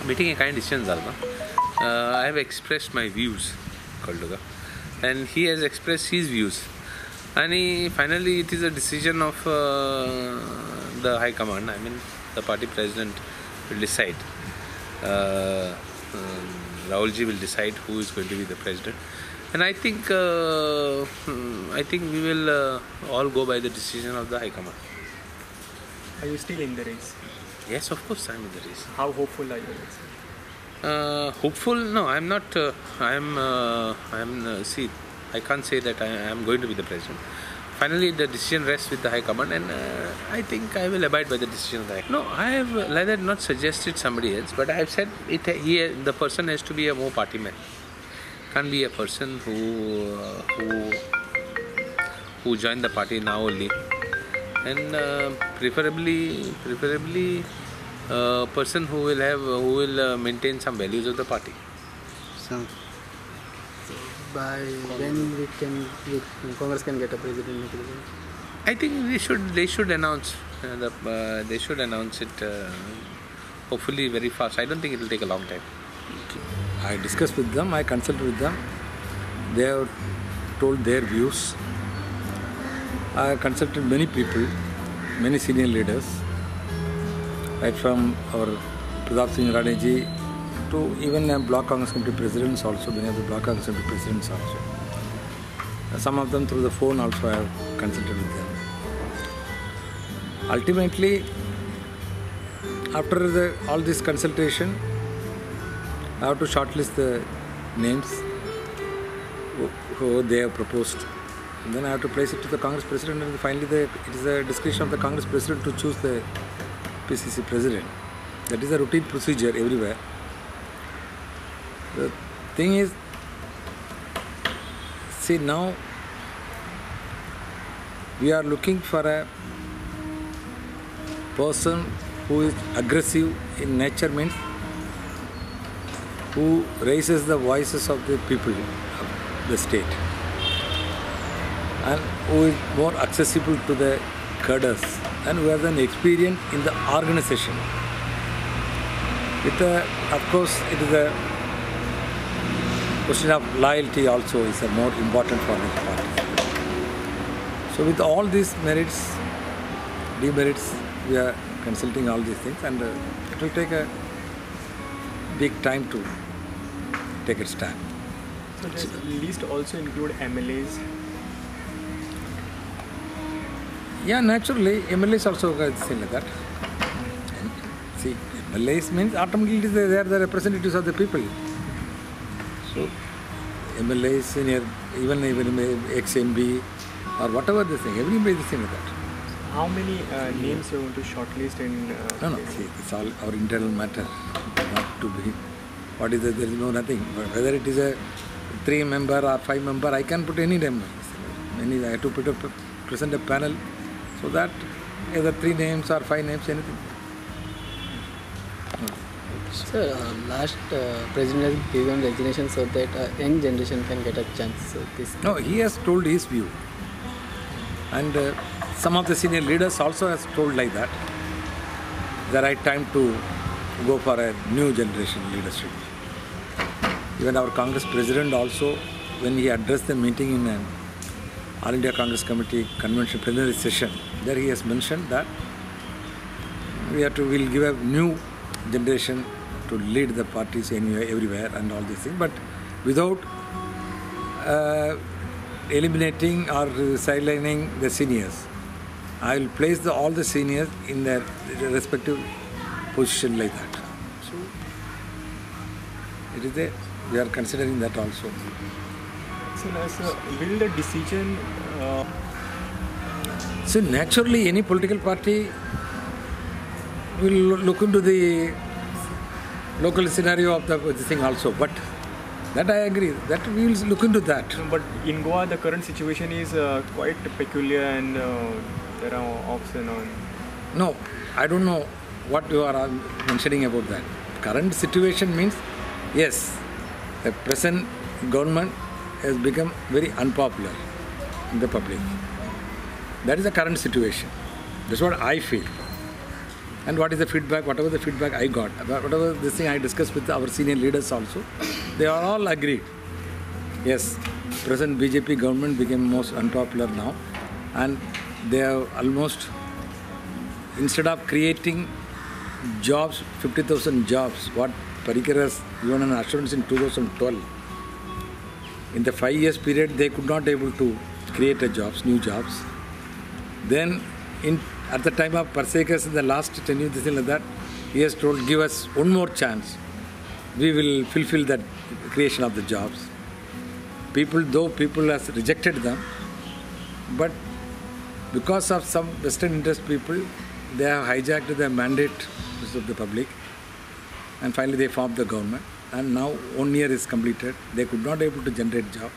meeting a kind decision zalna. I have expressed my views कळलं and he has expressed his views आणि finally it is a decision of the high command. I mean the party president will decide. Rahulji will decide who is going to be the president, and I think we will all go by the decision of the high command. Are you still in the race? Yes, of course I am in the race. How hopeful are you? Hopeful? No, I'm not. See, I can't say that I am going to be the president. Finally, the decision rests with the high command, and I think I will abide by the decision of the high command. No, I have neither not suggested somebody else, but I have said it. The person has to be a more party man. Can't be a person who joined the party now only, and preferably a person who will maintain some values of the party. So by when Congress can get a president? I think they should announce it hopefully very fast. I don't think it will take a long time. I discussed with them, I consulted with them. They have told their views. I consulted many people, many senior leaders, right from our Pratap Singh Raneji to even Block Congress Committee presidents also, many of the Block Congress Committee presidents also. Some of them through the phone also I have consulted with them. Ultimately, after all this consultation, I have to shortlist the names who they have proposed. And then I have to place it to the Congress President, and finally it is a discretion of the Congress President to choose the PCC President. That is a routine procedure everywhere. The thing is, see, now we are looking for a person who is aggressive in nature, means who raises the voices of the people of the state, and who is more accessible to the cadres, and who has an experience in the organization. Of course, it is a question of loyalty also is more important for the party. So with all these merits, demerits, we are consulting all these things, and it will take a big time to take its stand. So does the list also include MLAs? Yeah, naturally, MLAs also got thing like that. And see, MLAs means automatically they are the representatives of the people. So MLAs, senior, even ex-MB or whatever they think, everybody is saying like that. How many names you want to shortlist in? No, see, it's all our internal matter, not to be. What is it? There is no nothing. But whether it is a 3-member or 5-member, I can put any name. I have to present a panel so that either 3 names or 5 names, anything. Sir, last president has given resignation so that young generation can get a chance. So No, he has told his view, and some of the senior leaders also has told like that. The right time to go for a new generation leadership. Even our Congress President also, when he addressed the meeting in an All India Congress Committee Convention plenary session, there he has mentioned that we'll give a new generation to lead the parties anywhere, everywhere, and all these things, but without eliminating or sidelining the seniors. I will place all the seniors in their respective position like that. So it is there. We are considering that also. So, will the decision? So naturally, any political party will look into the local scenario of the thing also. But that I agree. That we will look into that. But in Goa, the current situation is quite peculiar, and there are offs and on. No, I don't know what you are mentioning about that. Current situation means, yes, the present government has become very unpopular in the public. That is the current situation. That's what I feel. And what is the feedback? Whatever the feedback I got, whatever this thing I discussed with our senior leaders also, they are all agreed. Yes, present BJP government became most unpopular now, and they have almost, instead of creating jobs, 50,000 jobs, what Parrikar has given an assurance in 2012, in the 5 years period they could not able to create new jobs. Then at the time of Parsekar's in the last tenure, this thing like that, he has told, give us one more chance. We will fulfill that creation of the jobs. Though people has rejected them, but because of some Western interest people, they have hijacked the mandate of the public, and finally they formed the government, and now 1 year is completed. They could not able to generate jobs.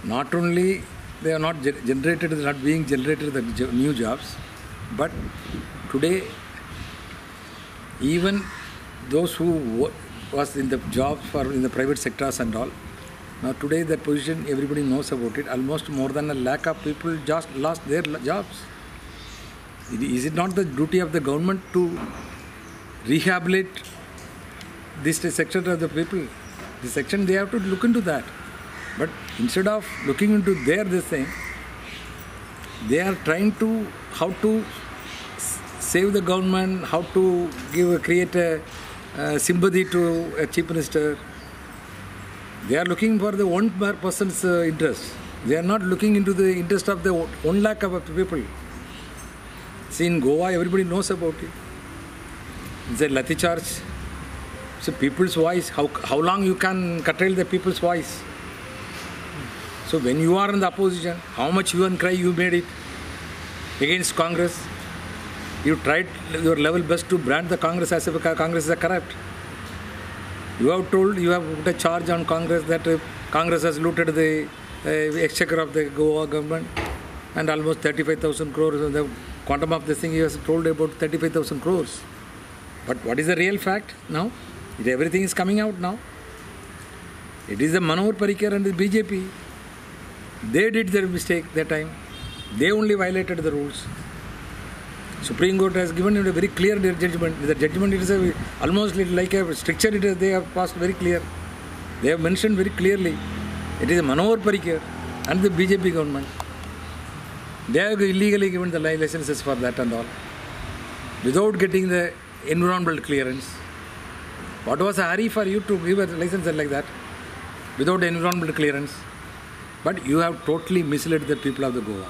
Not only they are not being generated the new jobs, but today even those who was in the jobs in the private sectors and all, now today that position everybody knows about it. Almost more than 1 lakh of people just lost their jobs. Is it not the duty of the government to rehabilitate this section of the people? This section, they have to look into that. But instead of looking into this thing, they are trying to how to save the government, how to create a sympathy to a chief minister. They are looking for the one person's interest. They are not looking into the interest of the 1 lakh of people. See, in Goa, everybody knows about it. It's a lathi charge. So people's voice, how long you can curtail the people's voice? So when you are in the opposition, how much you and cry you made it against Congress? You tried your level best to brand the Congress as if Congress is corrupt. You have put a charge on Congress that Congress has looted the exchequer of the Goa government, and almost 35,000 crores. The quantum of this thing you have told about 35,000 crores. But what is the real fact now? Everything is coming out now. It is the Manohar Parrikar and the BJP. They did their mistake that time. They only violated the rules. Supreme Court has given a very clear judgment. The judgment is almost like a stricture. They have passed very clear. They have mentioned very clearly. It is Manohar Parrikar and the BJP government. They have illegally given the licenses for that and all, without getting the environmental clearance. What was a hurry for you to give a license like that without environmental clearance? But you have totally misled the people of the Goa.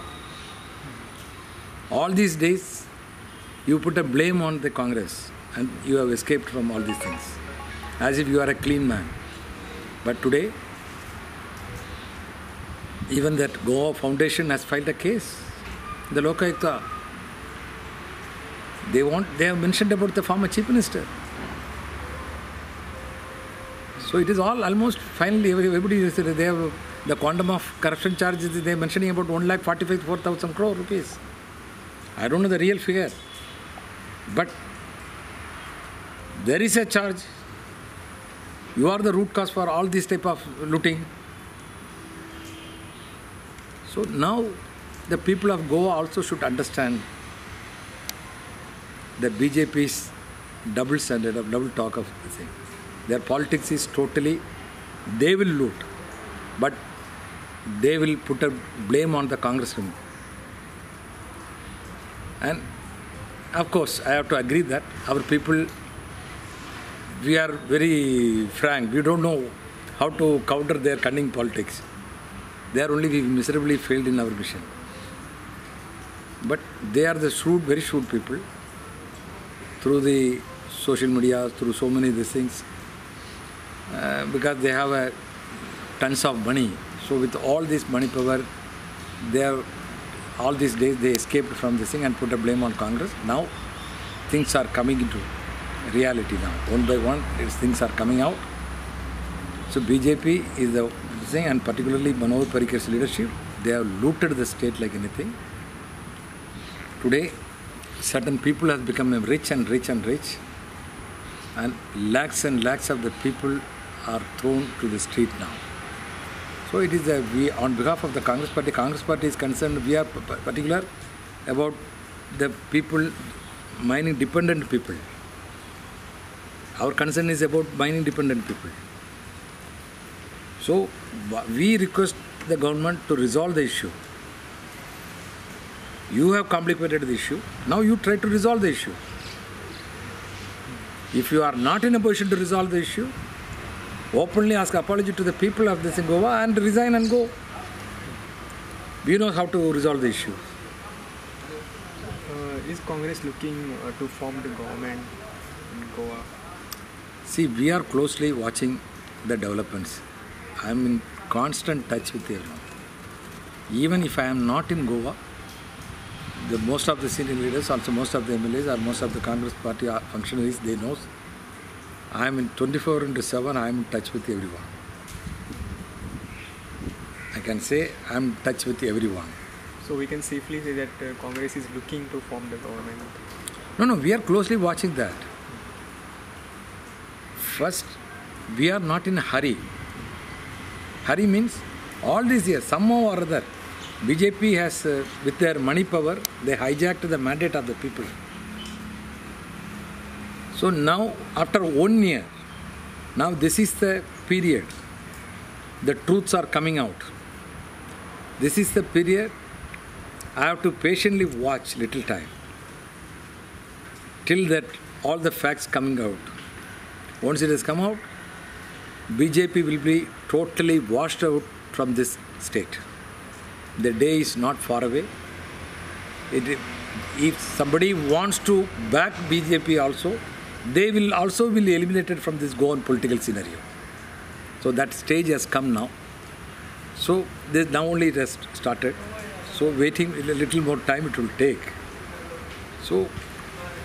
All these days, you put a blame on the Congress and you have escaped from all these things, as if you are a clean man. But today, even that Goa Foundation has filed a case. The Lokayukta, they have mentioned about the former chief minister. So it is all almost finally everybody they have the quantum of corruption charges. They are mentioning about 1,45,000 crore rupees. I don't know the real figure, but there is a charge. You are the root cause for all this type of looting. So now the people of Goa also should understand the BJP's double standard of double talk of the thing. Their politics is totally, they will loot, but they will put a blame on the congressman. And of course, I have to agree that our people, we are very frank. We don't know how to counter their cunning politics. They are only miserably failed in our mission. But they are the shrewd, very shrewd people. Through the social media, through so many these things, because they have tons of money. So with all this money power, they are all these days they escaped from this thing and put a blame on Congress. Now things are coming into reality now. One by one, things are coming out. So BJP is the thing, and particularly Manohar Parrikar's leadership, they have looted the state like anything. Today, certain people have become rich and rich and rich, and lakhs of the people are thrown to the street now. So it is we, on behalf of the Congress Party is concerned, we are particular about the people mining dependent people. Our concern is about mining dependent people. So we request the government to resolve the issue. You have complicated the issue. Now you try to resolve the issue. If you are not in a position to resolve the issue, openly ask apology to the people of this in Goa and resign and go. We know how to resolve the issue. Is Congress looking to form the government in Goa? See, we are closely watching the developments. I am in constant touch with everyone. Even if I am not in Goa, most of the senior leaders, also most of the MLAs or most of the Congress party functionaries, they know. I am in 24/7, I am in touch with everyone. I can say I am in touch with everyone. So we can safely say that Congress is looking to form the government. No, we are closely watching that. First, we are not in a hurry. Hurry means all these years, somehow or other, BJP has, with their money power, they hijacked the mandate of the people. So now, after 1 year, now this is the period. The truths are coming out. This is the period I have to patiently watch little time till that all the facts coming out. Once it has come out, BJP will be totally washed out from this state. The day is not far away. If somebody wants to back BJP also, they will also be eliminated from this Goan political scenario. So that stage has come now. So now only it has started. So waiting a little more time it will take. So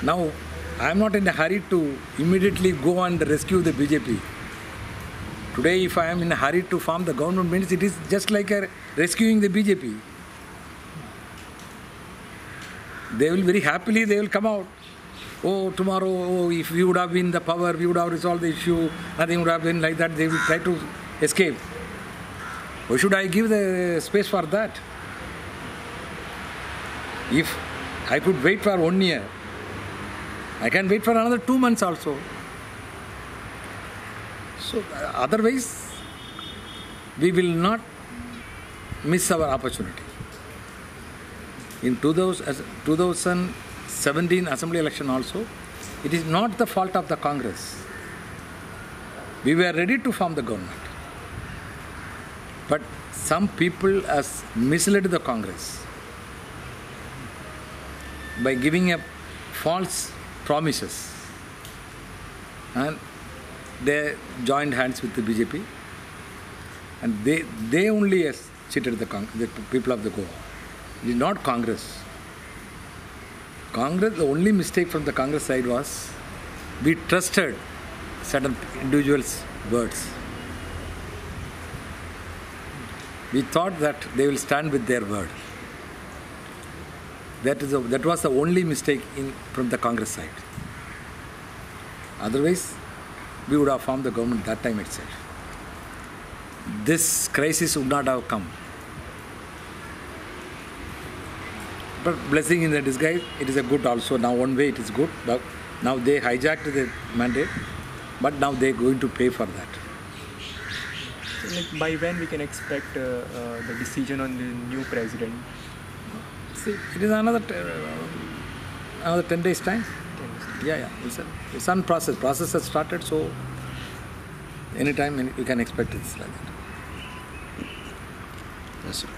now I am not in a hurry to immediately go and rescue the BJP. Today if I am in a hurry to form the government means it is just like rescuing the BJP. They will very happily, they will come out. Oh, tomorrow, if we would have been the power, we would have resolved the issue, nothing would have been like that, they will try to escape. Why should I give the space for that? If I could wait for 1 year, I can wait for another 2 months also. So otherwise, we will not miss our opportunity. In 2017 assembly election also, it is not the fault of the Congress. We were ready to form the government. But some people has misled the Congress by giving up false promises. And they joined hands with the BJP. And they only has cheated the people of the Goa. It is not Congress. Congress, the only mistake from the Congress side was we trusted certain individuals' words. We thought that they will stand with their word. That was the only mistake from the Congress side. Otherwise, we would have formed the government that time itself. This crisis would not have come. But blessing in the disguise, it is a good also. Now one way it is good. But now they hijacked the mandate, but now they are going to pay for that. So by when we can expect the decision on the new president? See, it is another 10 days time. Yeah. It's on process. Process has started, so anytime you can expect it like that. Yes, sir.